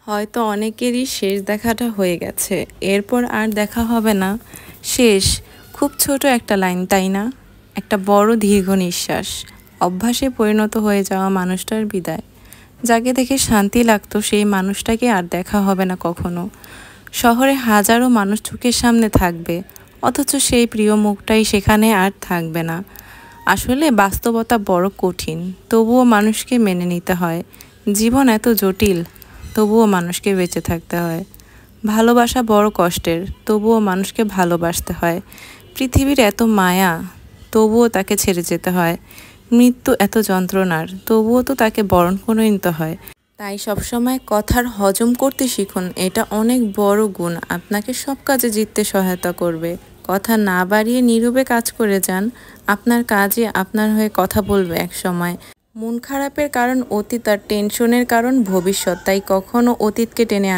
হয়তো অনেকেরই শেষ দেখাটা হয়ে গেছে, এরপর আর দেখা হবে না। শেষ, খুব ছোট একটা লাইন, তাই না? একটা বড় দীর্ঘ নিঃশ্বাস, অভ্যাসে পরিণত হয়ে যাওয়া মানুষটার বিদায়। যাকে দেখে শান্তি লাগতো সেই মানুষটাকে আর দেখা হবে না কখনো। শহরে হাজারো মানুষ চোখের সামনে থাকবে, অথচ সেই প্রিয় মুখটাই সেখানে আর থাকবে না। আসলে বাস্তবতা বড় কঠিন, তবুও মানুষকে মেনে নিতে হয়। জীবন এত জটিল, তবুও মানুষকে বেঁচে থাকতে হয়। ভালোবাসা বড় কষ্টের, তবুও মানুষকে ভালোবাসতে হয়। পৃথিবীর এত মায়া, তবুও তাকে ছেড়ে যেতে হয়। মৃত্যু এত যন্ত্রণার, তবুও তো তাকে বরণ করে নিতে হয়। তাই সবসময় কথার হজম করতে শিখুন, এটা অনেক বড় গুণ, আপনাকে সব কাজে জিততে সহায়তা করবে। কথা না বাড়িয়ে নীরবে কাজ করে যান, আপনার কাজে আপনার হয়ে কথা বলবে এক সময়। মন খারাপের কারণ অতীত আর টেনশনের কারণ ভবিষ্যৎ, তাই কখনো অতীতকে টেনে